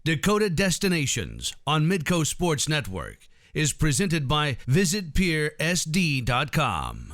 Dakota Destinations on Midco Sports Network is presented by VisitPierSD.com.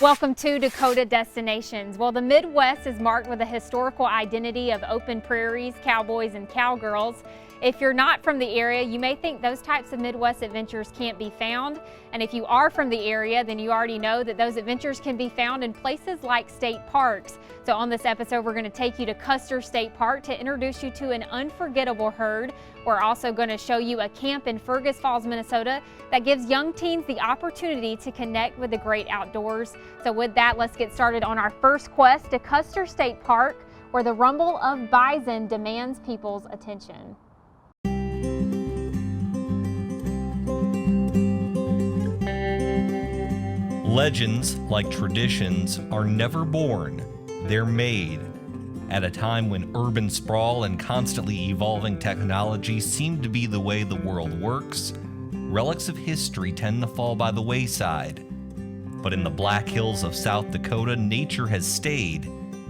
Welcome to Dakota Destinations. Well, the Midwest is marked with a historical identity of open prairies, cowboys, and cowgirls. If you're not from the area, you may think those types of Midwest adventures can't be found. And if you are from the area, then you already know that those adventures can be found in places like state parks. So on this episode, we're going to take you to Custer State Park to introduce you to an unforgettable herd. We're also going to show you a camp in Fergus Falls, Minnesota that gives young teens the opportunity to connect with the great outdoors. So with that, let's get started on our first quest to Custer State Park, where the rumble of bison demands people's attention. Legends, like traditions, are never born, they're made. At a time when urban sprawl and constantly evolving technology seem to be the way the world works, relics of history tend to fall by the wayside. But in the Black Hills of South Dakota, nature has stayed,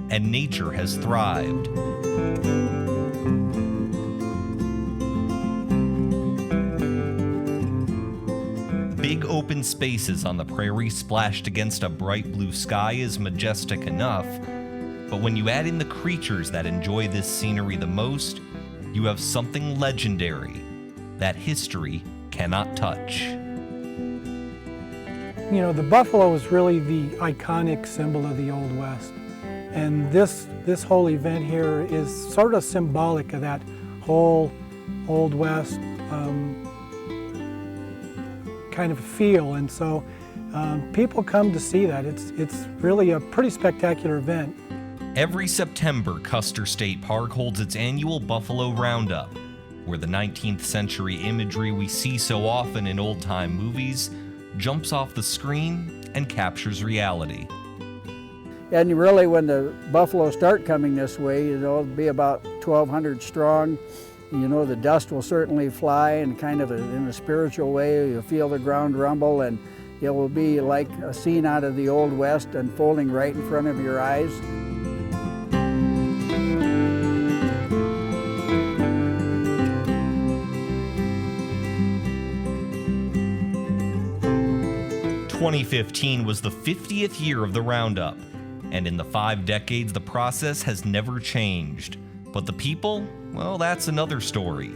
and nature has thrived. Big open spaces on the prairie splashed against a bright blue sky is majestic enough, but when you add in the creatures that enjoy this scenery the most, you have something legendary that history cannot touch. You know, the buffalo is really the iconic symbol of the Old West. And this whole event here is sort of symbolic of that whole Old West kind of feel. And so people come to see that. It's really a pretty spectacular event. Every September, Custer State Park holds its annual Buffalo Roundup, where the 19th century imagery we see so often in old-time movies jumps off the screen and captures reality. And really, when the buffalo start coming this way, you know, it'll be about 1,200 strong. You know, the dust will certainly fly, and kind of in a spiritual way, you'll feel the ground rumble, and it will be like a scene out of the Old West unfolding right in front of your eyes. "2015 was the 50th year of the Roundup, and in the 5 decades the process has never changed. But the people, well, that's another story.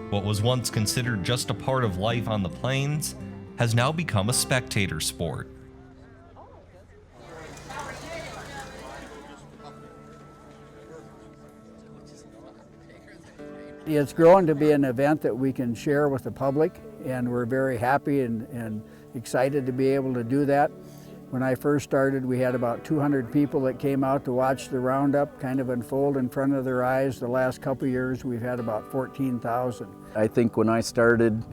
What was once considered just a part of life on the plains has now become a spectator sport." It's grown to be an event that we can share with the public, and we're very happy and excited to be able to do that. When I first started, we had about 200 people that came out to watch the Roundup kind of unfold in front of their eyes. The last couple of years, we've had about 14,000. I think when I started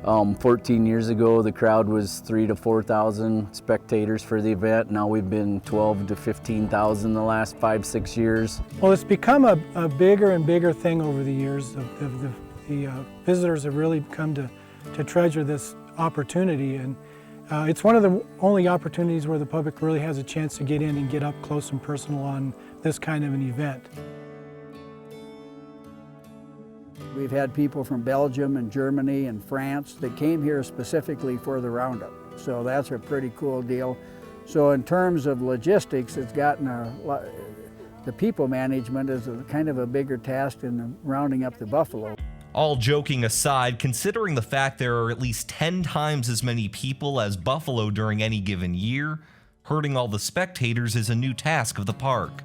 14 years ago, the crowd was 3,000 to 4,000 spectators for the event. Now we've been 12,000 to 15,000 the last 5-6 years. Well, it's become a bigger and bigger thing over the years. The visitors have really come to treasure this opportunity, and it's one of the only opportunities where the public really has a chance to get in and get up close and personal on this kind of an event. We've had people from Belgium and Germany and France that came here specifically for the Roundup. So that's a pretty cool deal. So in terms of logistics, it's gotten the people management is kind of a bigger task in rounding up the buffalo. All joking aside, considering the fact there are at least 10 times as many people as buffalo during any given year, herding all the spectators is a new task of the park.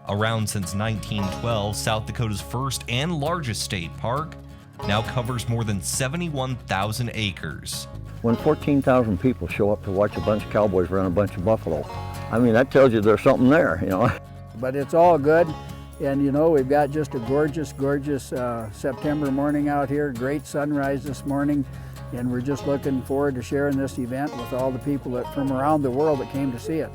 Around since 1912, South Dakota's first and largest state park now covers more than 71,000 acres. When 14,000 people show up to watch a bunch of cowboys run a bunch of buffalo, I mean, that tells you there's something there, you know. But it's all good. And you know, we've got just a gorgeous, gorgeous September morning out here. Great sunrise this morning. And we're just looking forward to sharing this event with all the people that from around the world that came to see it.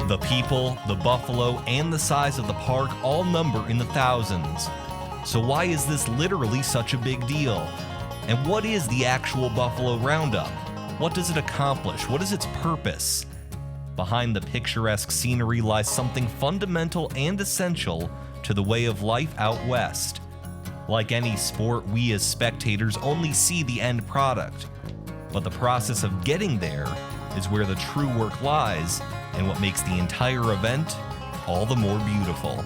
The people, the buffalo, and the size of the park all number in the thousands. So why is this literally such a big deal? And what is the actual Buffalo Roundup? What does it accomplish? What is its purpose? Behind the picturesque scenery lies something fundamental and essential to the way of life out west. Like any sport, we as spectators only see the end product. But the process of getting there is where the true work lies, and what makes the entire event all the more beautiful.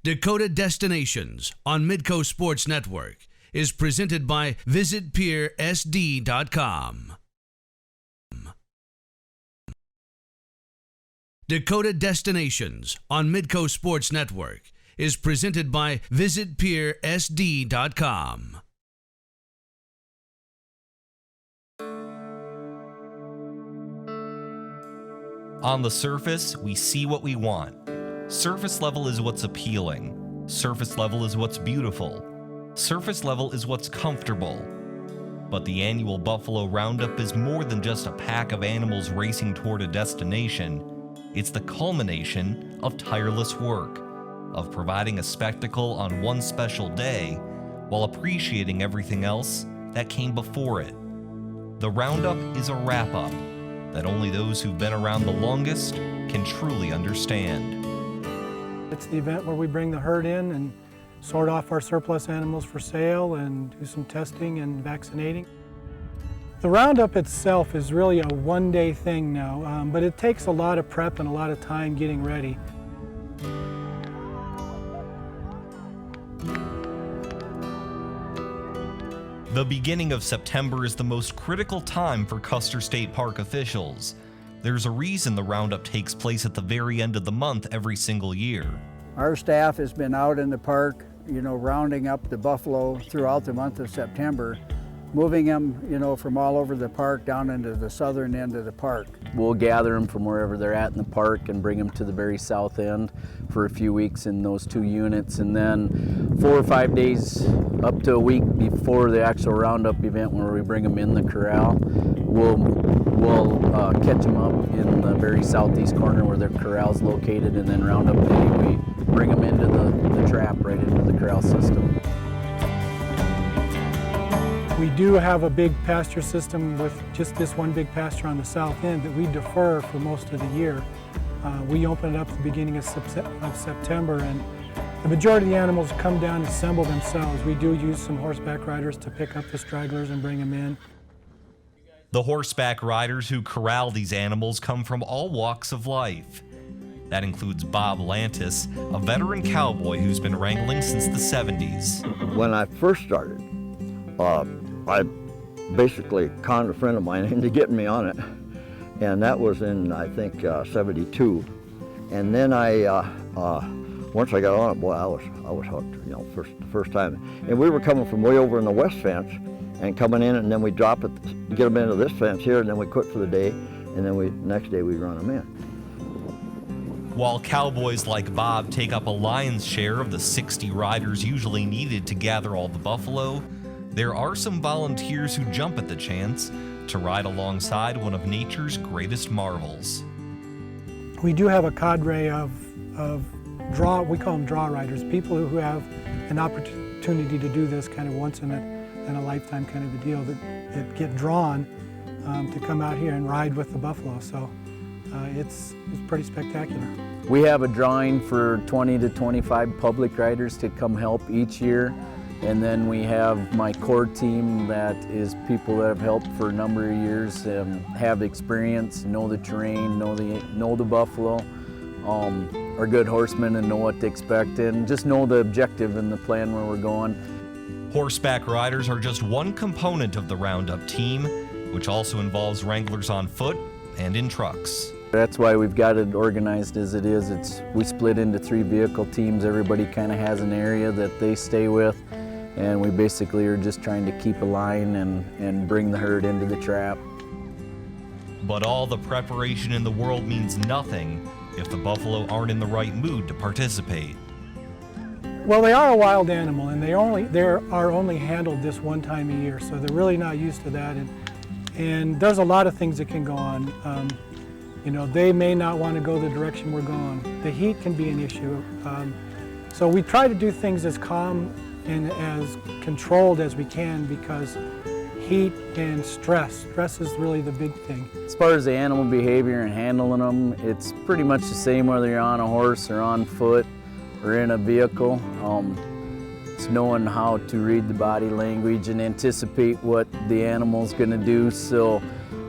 Dakota Destinations on Midco Sports Network is presented by VisitPierSD.com. Dakota Destinations on Midco Sports Network is presented by VisitPierSD.com. On the surface, we see what we want. Surface level is what's appealing. Surface level is what's beautiful. Surface level is what's comfortable. But the annual Buffalo Roundup is more than just a pack of animals racing toward a destination. It's the culmination of tireless work, of providing a spectacle on one special day while appreciating everything else that came before it. The Roundup is a wrap-up that only those who've been around the longest can truly understand. It's the event where we bring the herd in and sort off our surplus animals for sale and do some testing and vaccinating. The Roundup itself is really a one-day thing now, but it takes a lot of prep and a lot of time getting ready. The beginning of September is the most critical time for Custer State Park officials. There's a reason the Roundup takes place at the very end of the month every single year. Our staff has been out in the park, you know, rounding up the buffalo throughout the month of September, moving them, you know, from all over the park down into the southern end of the park. We'll gather them from wherever they're at in the park and bring them to the very south end for a few weeks in those 2 units, and then 4 or 5 days up to a week before the actual Roundup event where we bring them in the corral, we'll catch them up in the very southeast corner where their corral's located, and then Roundup day we bring them into the trap right into the corral system. We do have a big pasture system with just this one big pasture on the south end that we defer for most of the year. We open it up at the beginning of September, and the majority of the animals come down and assemble themselves. We do use some horseback riders to pick up the stragglers and bring them in. The horseback riders who corral these animals come from all walks of life. That includes Bob Lantis, a veteran cowboy who's been wrangling since the 70s. When I first started, I basically conned a friend of mine into getting me on it, and that was in, I think, 72. And then once I got on it, boy, I was hooked, you know, first time. And we were coming from way over in the west fence and coming in, and then we drop it, get them into this fence here, and then we quit for the day, and then next day we run them in. While cowboys like Bob take up a lion's share of the 60 riders usually needed to gather all the buffalo, there are some volunteers who jump at the chance to ride alongside one of nature's greatest marvels. We do have a cadre of we call them draw riders, people who have an opportunity to do this kind of once in a lifetime kind of a deal, that get drawn to come out here and ride with the buffalo. So it's pretty spectacular. We have a drawing for 20 to 25 public riders to come help each year. And then we have my core team that is people that have helped for a number of years, have experience, know the terrain, know the buffalo. are good horsemen and know what to expect and just know the objective and the plan where we're going. Horseback riders are just one component of the Roundup team, which also involves wranglers on foot and in trucks. That's why we've got it organized as it is. We split into 3 vehicle teams. Everybody kind of has an area that they stay with, and we basically are just trying to keep a line and bring the herd into the trap. But all the preparation in the world means nothing if the buffalo aren't in the right mood to participate. Well, they are a wild animal, and they are only handled this one time a year, so they're really not used to that. And there's a lot of things that can go on. You know, they may not want to go the direction we're going. The heat can be an issue. So we try to do things as calm and as controlled as we can, because heat and stress is really the big thing. As far as the animal behavior and handling them, it's pretty much the same whether you're on a horse or on foot or in a vehicle. It's knowing how to read the body language and anticipate what the animal's gonna do. So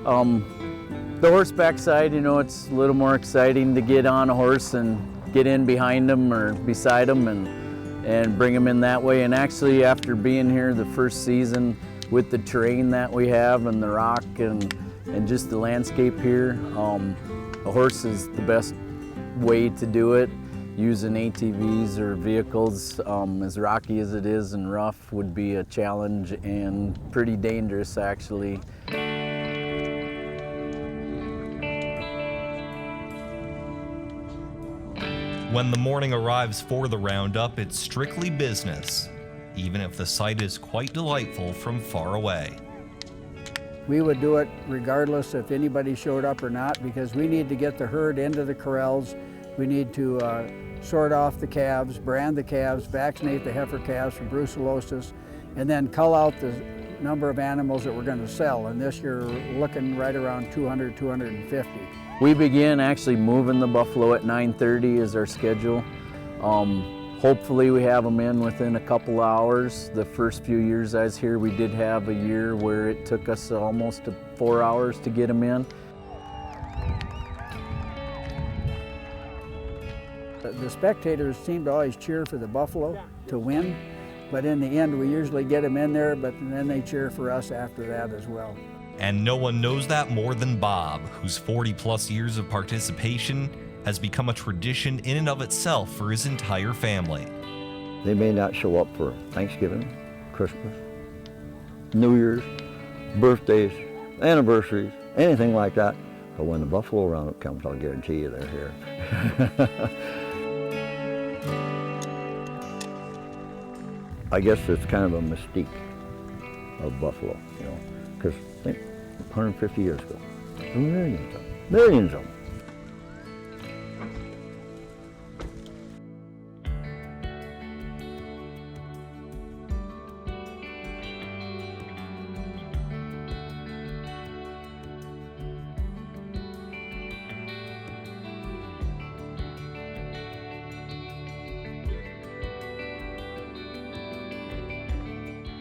the horseback side, you know, it's a little more exciting to get on a horse and get in behind them or beside them and bring them in that way. And actually, after being here the first season with the terrain that we have and the rock and just the landscape here, a horse is the best way to do it. Using ATVs or vehicles, as rocky as it is and rough, would be a challenge and pretty dangerous actually. When the morning arrives for the Roundup, it's strictly business, even if the sight is quite delightful from far away. We would do it regardless if anybody showed up or not, because we need to get the herd into the corrals. We need to sort off the calves, brand the calves, vaccinate the heifer calves from brucellosis, and then cull out the number of animals that we're going to sell. And this year we're looking right around 200, 250. We begin actually moving the buffalo at 9:30 is our schedule. Hopefully we have them in within a couple hours. The first few years I was here, we did have a year where it took us almost 4 hours to get them in. The spectators seem to always cheer for the buffalo to win, but in the end we usually get them in there, but then they cheer for us after that as well. And no one knows that more than Bob, whose 40+ years of participation has become a tradition in and of itself for his entire family. They may not show up for Thanksgiving, Christmas, New Year's, birthdays, anniversaries, anything like that. But when the buffalo roundup comes, I'll guarantee you they're here. I guess it's kind of a mystique of buffalo, you know, because think 150 years ago, there were millions of them.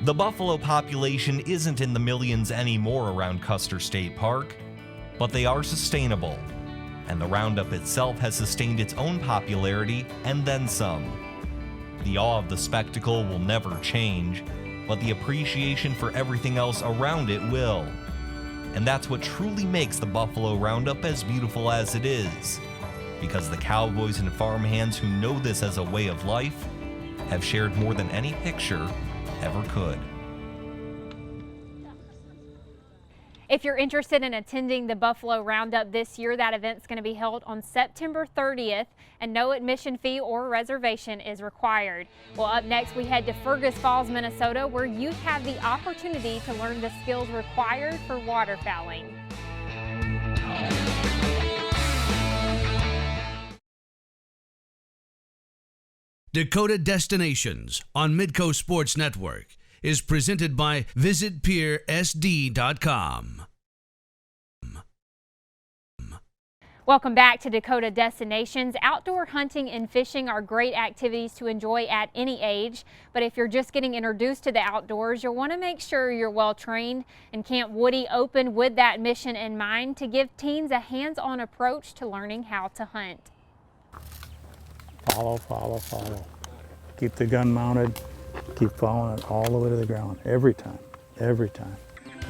The buffalo population isn't in the millions anymore around Custer State Park, but they are sustainable, and the Roundup itself has sustained its own popularity and then some. The awe of the spectacle will never change, but the appreciation for everything else around it will. And that's what truly makes the Buffalo Roundup as beautiful as it is, because the cowboys and farmhands who know this as a way of life have shared more than any picture ever could. If you're interested in attending the Buffalo Roundup this year, that event's going to be held on September 30th, and no admission fee or reservation is required. Well, up next we head to Fergus Falls, Minnesota, where you have the opportunity to learn the skills required for waterfowling. Dakota Destinations on Midco Sports Network is presented by VisitPierSD.com. Welcome back to Dakota Destinations. Outdoor hunting and fishing are great activities to enjoy at any age, but if you're just getting introduced to the outdoors, you'll want to make sure you're well trained, and Camp Woodie opened with that mission in mind to give teens a hands-on approach to learning how to hunt. Follow, follow, follow. Keep the gun mounted, keep following it all the way to the ground, every time, every time.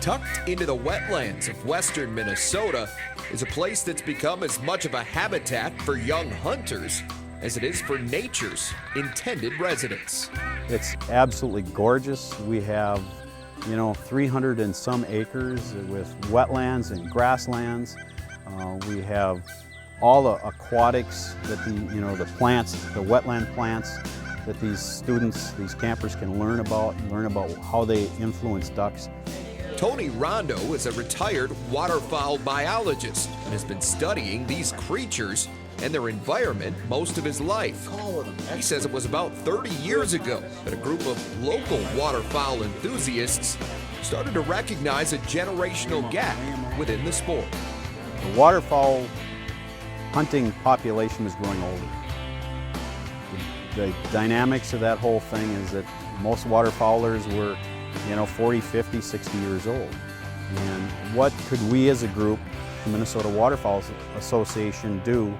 Tucked into the wetlands of western Minnesota is a place that's become as much of a habitat for young hunters as it is for nature's intended residents. It's absolutely gorgeous. We have, 300 and some acres with wetlands and grasslands. We have all the aquatics that the plants, the wetland plants that these students, these campers can learn about how they influence ducks. Tony Rondo is a retired waterfowl biologist and has been studying these creatures and their environment most of his life. He says it was about 30 years ago that a group of local waterfowl enthusiasts started to recognize a generational gap within the sport. The waterfowl hunting population is growing older. The dynamics of that whole thing is that most waterfowlers were 40, 50, 60 years old. And what could we as a group, the Minnesota Waterfowl Association, do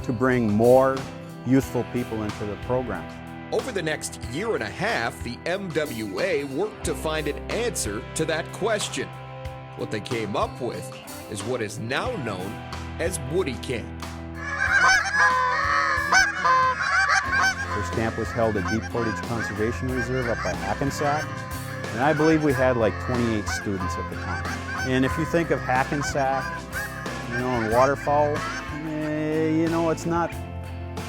to bring more youthful people into the program? Over the next year and a half, the MWA worked to find an answer to that question. What they came up with is what is now known as Woodsy Camp. First camp was held at Deep Portage Conservation Reserve up by Hackensack. And I believe we had like 28 students at the time. And if you think of Hackensack, and waterfowl, it's not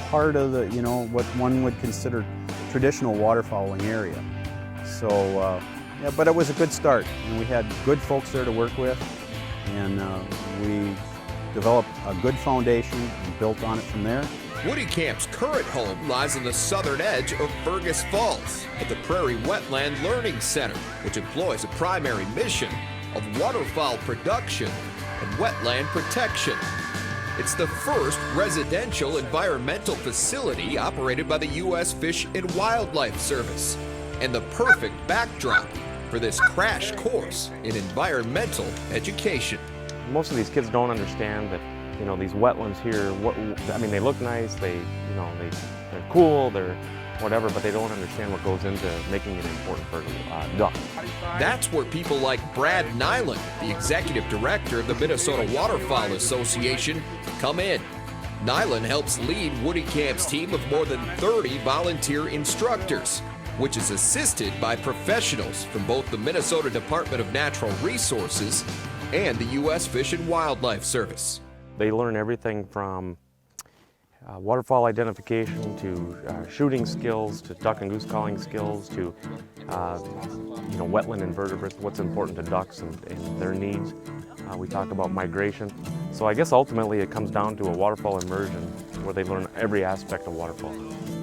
part of the, what one would consider traditional waterfowling area. So, but it was a good start. And we had good folks there to work with. And we developed a good foundation and built on it from there. Woodie Camp's current home lies on the southern edge of Fergus Falls at the Prairie Wetland Learning Center, which employs a primary mission of waterfowl production and wetland protection. It's the first residential environmental facility operated by the U.S. Fish and Wildlife Service, and the perfect backdrop for this crash course in environmental education. Most of these kids don't understand that these wetlands here, they look nice, they're cool, they're whatever, but they don't understand what goes into making it important for duck. That's where people like Brad Nyland, the executive director of the Minnesota Waterfowl Association, come in. Nyland helps lead Woodsy Camp's team of more than 30 volunteer instructors, which is assisted by professionals from both the Minnesota Department of Natural Resources and the U.S. Fish and Wildlife Service. They learn everything from waterfowl identification to shooting skills to duck and goose calling skills to wetland invertebrates, what's important to ducks and their needs. We talk about migration. So I guess ultimately it comes down to a waterfowl immersion where they learn every aspect of waterfowl.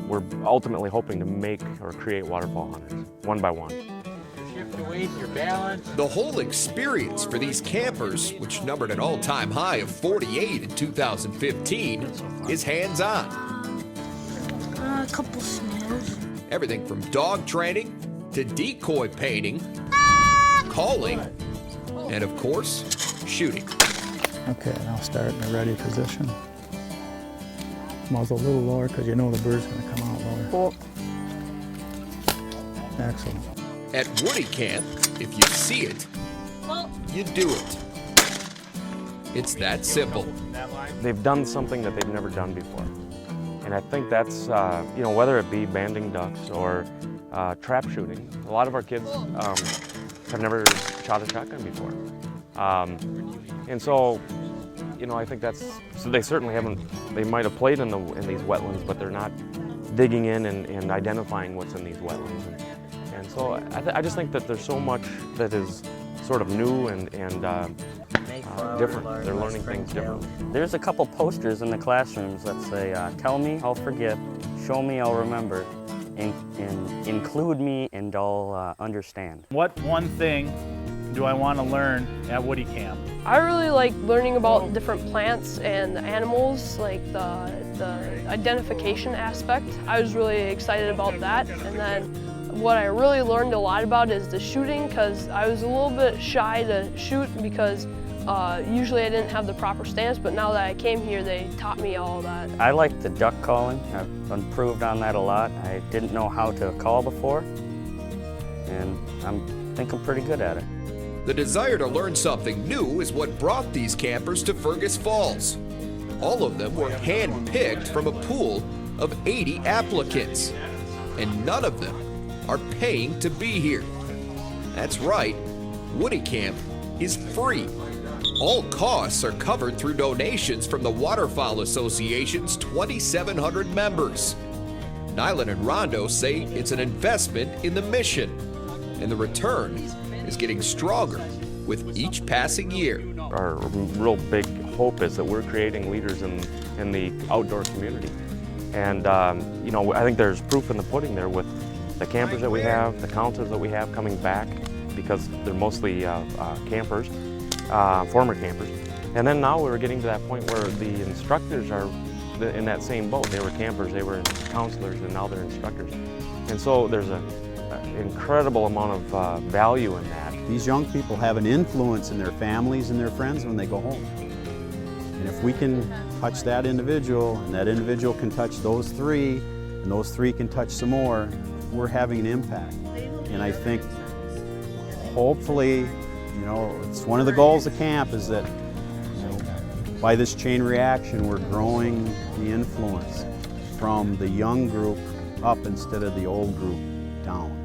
We're ultimately hoping to make or create waterfowl hunters, one by one. Your weight, your balance. The whole experience for these campers, which numbered an all-time high of 48 in 2015, is hands-on. A couple snails. Everything from dog training to decoy painting, calling, and of course, shooting. Okay, now start in a ready position. Muzzle a little lower because the bird's going to come out lower. Cool. Excellent. At Woodie Camp, if you see it, you do it. It's that simple. They've done something that they've never done before. And I think that's, whether it be banding ducks or trap shooting. A lot of our kids have never shot a shotgun before. And so, I think they certainly haven't, they might have played in these wetlands, but they're not digging in and identifying what's in these wetlands. And so I just think that there's so much that is sort of new and different. They're learning things differently. There's a couple posters in the classrooms that say, tell me, I'll forget, show me, I'll remember, and include me and I'll understand. What one thing do I want to learn at Woodie Camp? I really like learning about different plants and animals, like the identification aspect. I was really excited about that. And then what I really learned a lot about is the shooting, because I was a little bit shy to shoot because Usually I didn't have the proper stance, but now that I came here, they taught me all of that. I like the duck calling. I've improved on that a lot. I didn't know how to call before, and I think I'm pretty good at it. The desire to learn something new is what brought these campers to Fergus Falls. All of them were hand-picked from a pool of 80 applicants, and none of them are paying to be here. That's right, Woodsy Camp is free. All costs are covered through donations from the Waterfowl Association's 2,700 members. Nyland and Rondo say it's an investment in the mission, and the return is getting stronger with each passing year. Our real big hope is that we're creating leaders in the outdoor community. And you know, I think there's proof in the pudding there with the campers that we have, the counselors that we have coming back, because they're mostly campers, former campers. And then now we're getting to that point where the instructors are in that same boat. They were campers, they were counselors, and now they're instructors. And so there's an incredible amount of value in that. These young people have an influence in their families and their friends when they go home. And if we can touch that individual, and that individual can touch those three, and those three can touch some more, we're having an impact. And I think hopefully, you know, it's one of the goals of camp is that, you know, by this chain reaction, we're growing the influence from the young group up instead of the old group down.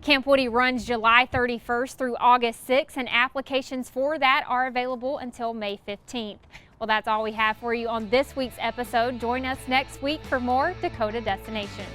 Camp Woodie runs July 31st through August 6th, and applications for that are available until May 15th. Well, that's all we have for you on this week's episode. Join us next week for more Dakota Destinations.